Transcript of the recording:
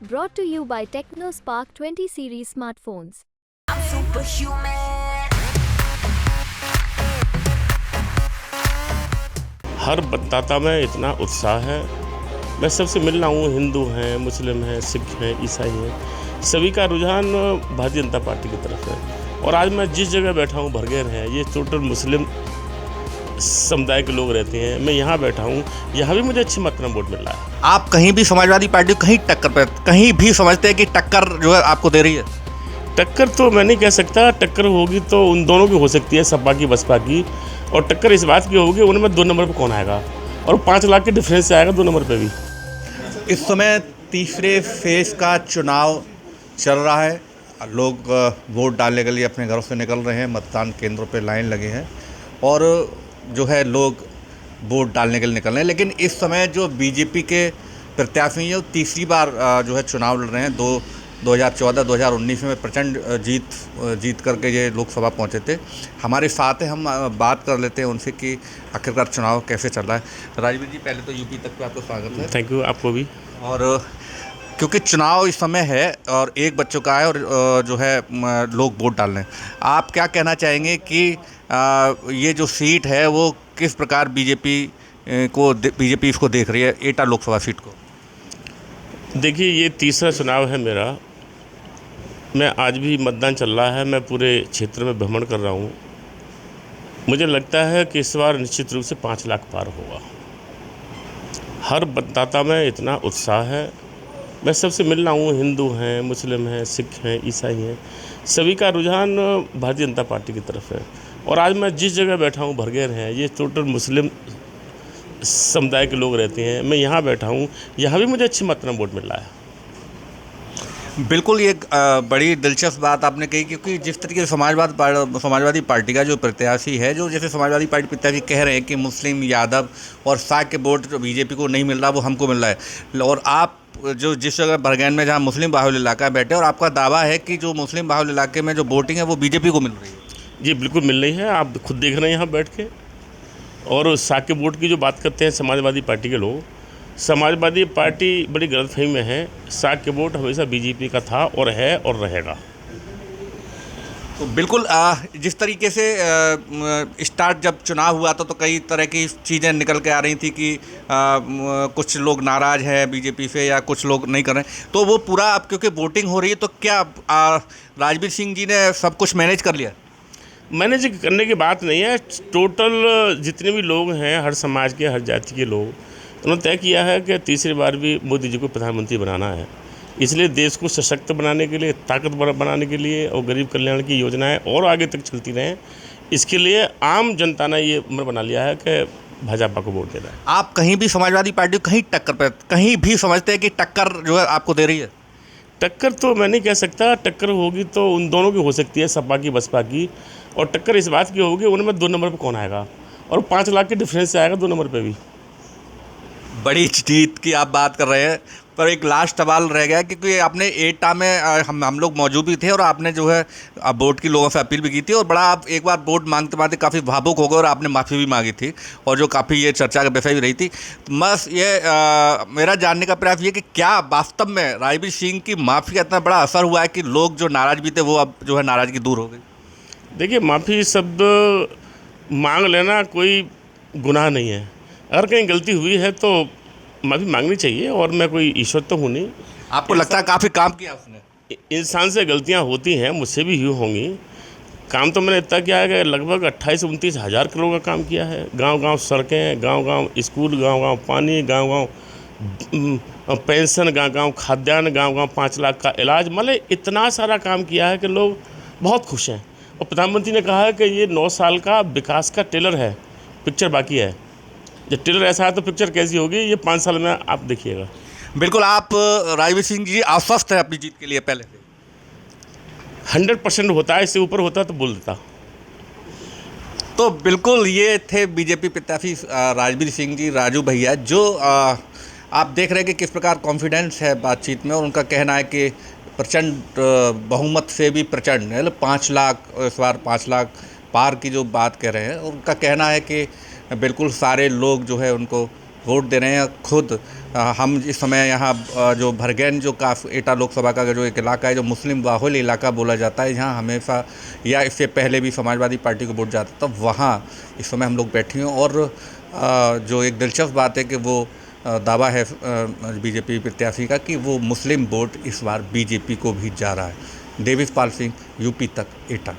Brought to you by TechnoSpark 20 series smartphones. I'm superhuman. हर मतदाता में इतना उत्साह है। मैं सबसे मिल रहा हूँ, हिंदू हैं, मुस्लिम हैं, सिख हैं, ईसाई हैं, सभी का रुझान भारतीय जनता पार्टी की तरफ है। और आज मैं जिस जगह बैठा हूँ भरगेर है, ये टोटल मुस्लिम समुदाय के लोग रहते हैं। मैं यहाँ बैठा हूँ, यहाँ भी मुझे अच्छी मात्रा में वोट मिल रहा है। आप कहीं भी समाजवादी पार्टी को कहीं टक्कर पे कहीं भी समझते हैं कि टक्कर जो है आपको दे रही है? टक्कर तो मैं नहीं कह सकता, टक्कर होगी तो उन दोनों की हो सकती है, सपा की बसपा की। और टक्कर इस बात की होगी उनमें 2 नंबर पर कौन आएगा, और 5 लाख के डिफरेंस से आएगा 2 नंबर पे भी। इस समय तीसरे फेज का चुनाव चल रहा है। लोग वोट डालने के लिए अपने घरों से निकल रहे हैं, मतदान केंद्रों पे लाइन लगे हैं और जो है लोग वोट डालने के लिए निकल रहे हैं। लेकिन इस समय जो बीजेपी के प्रत्याशी हैं वो तीसरी बार जो है चुनाव लड़ रहे हैं। 2014-2019 में प्रचंड जीत करके ये लोकसभा पहुंचे थे। हमारे साथ है, हम बात कर लेते हैं उनसे कि आखिरकार चुनाव कैसे चल रहा है। राजवीर जी, पहले तो यूपी तक पे आपका स्वागत है। थैंक यू, आपको भी। और क्योंकि चुनाव इस समय है और 1 बज चुका है और जो है लोग वोट डाल रहे हैं, आप क्या कहना चाहेंगे कि ये जो सीट है वो किस प्रकार बीजेपी इसको देख रही है, एटा लोकसभा सीट को? देखिए, ये तीसरा चुनाव है मेरा। मैं आज भी मतदान चल रहा है, मैं पूरे क्षेत्र में भ्रमण कर रहा हूँ। मुझे लगता है कि इस बार निश्चित रूप से 5 लाख पार होगा। हर मतदाता में इतना उत्साह है। मैं सबसे मिल रहा हूँ, हिंदू हैं, मुस्लिम हैं, सिख हैं, ईसाई हैं, सभी का रुझान भारतीय जनता पार्टी की तरफ है। और आज मैं जिस जगह बैठा हूँ भरगेर है, ये टोटल मुस्लिम समुदाय के लोग रहते हैं। मैं यहाँ बैठा हूँ, यहाँ भी मुझे अच्छी मात्रा में वोट मिल रहा है। बिल्कुल, ये बड़ी दिलचस्प बात आपने कही, क्योंकि जिस तरीके से समाजवादी पार्टी का जो प्रत्याशी है, जो जैसे समाजवादी पार्टी प्रत्याशी कह रहे हैं कि मुस्लिम, यादव और शाह के वोट जो बीजेपी को नहीं मिल रहा वो हमको मिल रहा है। और आप जो जिस जगह बरगैन में जहाँ मुस्लिम बाहुल इलाका बैठे, और आपका दावा है कि जो मुस्लिम बाहुल इलाके में जो वोटिंग है वो बीजेपी को मिल रही है। जी बिल्कुल मिल रही है, आप खुद देख रहे हैं यहाँ बैठ के। और शाह के वोट की जो बात करते हैं समाजवादी पार्टी के लोग, समाजवादी पार्टी बड़ी गलतफहमी में है। शाह के वोट हमेशा बीजेपी का था और है और रहेगा। तो बिल्कुल जिस तरीके से स्टार्ट जब चुनाव हुआ था तो कई तरह की चीज़ें निकल के आ रही थी कि कुछ लोग नाराज़ हैं बीजेपी से या कुछ लोग नहीं कर रहे हैं, तो वो पूरा अब क्योंकि वोटिंग हो रही है तो क्या राजवीर सिंह जी ने सब कुछ मैनेज कर लिया? मैनेज करने की बात नहीं है। टोटल जितने भी लोग हैं, हर समाज के, हर जाति के लोग, उन्होंने तय किया है कि तीसरी बार भी मोदी जी को प्रधानमंत्री बनाना है। इसलिए देश को सशक्त बनाने के लिए, ताकतवर बनाने के लिए और गरीब कल्याण की योजनाएं और आगे तक चलती रहें, इसके लिए आम जनता ने ये उम्र बना लिया है कि भाजपा को वोट देना है। आप कहीं भी समाजवादी पार्टी को कहीं टक्कर पे कहीं भी समझते हैं कि टक्कर जो है आपको दे रही है? टक्कर तो मैं नहीं कह सकता, टक्कर होगी तो उन दोनों की हो सकती है, सपा की बसपा की। और टक्कर इस बात की होगी उनमें 2 नंबर पर कौन आएगा, और 5 लाख के डिफरेंस से आएगा 2 नंबर पर भी। बड़ी जीत की आप बात कर रहे हैं, पर एक लास्ट सवाल रह गया, क्योंकि आपने एटा में हम लोग मौजूद भी थे और आपने जो है वोट की लोगों से अपील भी की थी, और बड़ा आप एक बार वोट मांगते मांगते काफ़ी भावुक हो गए और आपने माफ़ी भी मांगी थी, और जो काफ़ी ये चर्चा का विषय भी रही थी। तो बस ये मेरा जानने का प्रयास ये कि क्या वास्तव में राजवीर सिंह की माफ़ी का इतना बड़ा असर हुआ है कि लोग जो नाराज़ भी थे वो अब जो है नाराज़गी दूर हो गई? देखिए, माफ़ी शब्द मांग लेना कोई गुनाह नहीं है। अगर कहीं गलती हुई है तो माफ़ी मांगनी चाहिए, और मैं कोई ईश्वर तो हूँ नहीं। आपको लगता है काफ़ी काम किया उसने? इंसान से गलतियाँ होती हैं, मुझसे भी हुई होंगी। काम तो मैंने इतना किया है कि लगभग 28-29 हज़ार करोड़ का काम किया है। गांव-गांव सड़कें, गांव-गांव स्कूल, गांव-गांव पानी, गांव-गांव पेंशन, गांव-गांव खाद्यान्न, गांव-गांव 5 लाख का इलाज, मतलब इतना सारा काम किया है कि लोग बहुत खुश हैं। और प्रधानमंत्री ने कहा है कि ये 9 साल का विकास का टेलर है, पिक्चर बाकी है। जब टेलर ऐसा है तो पिक्चर कैसी होगी, ये 5 साल में आप देखिएगा। बिल्कुल, आप राजवीर सिंह जी आश्वस्त है अपनी जीत के लिए? पहले से 100% होता है, इससे ऊपर होता तो बोल देता। तो बिल्कुल ये थे बीजेपी प्रत्याशी राजवीर सिंह जी, राजू भैया, जो आप देख रहे हैं कि किस प्रकार कॉन्फिडेंस है बातचीत में, और उनका कहना है कि प्रचंड बहुमत से भी प्रचंड, मतलब 5 लाख, इस बार 5 लाख पार की जो बात कह रहे हैं। उनका कहना है कि बिल्कुल सारे लोग जो है उनको वोट दे रहे हैं। खुद हम इस समय यहाँ जो भरगैन जो एटा लोकसभा का जो एक इलाका है जो मुस्लिम बाहुल इलाका बोला जाता है, जहाँ हमेशा या इससे पहले भी समाजवादी पार्टी को वोट जाता था, वहाँ इस समय हम लोग बैठे हैं। और जो एक दिलचस्प बात है कि वो दावा है बीजेपी प्रत्याशी का कि वो मुस्लिम वोट इस बार बीजेपी को भी जा रहा है। देविश पाल सिंह, यूपी तक, एटा।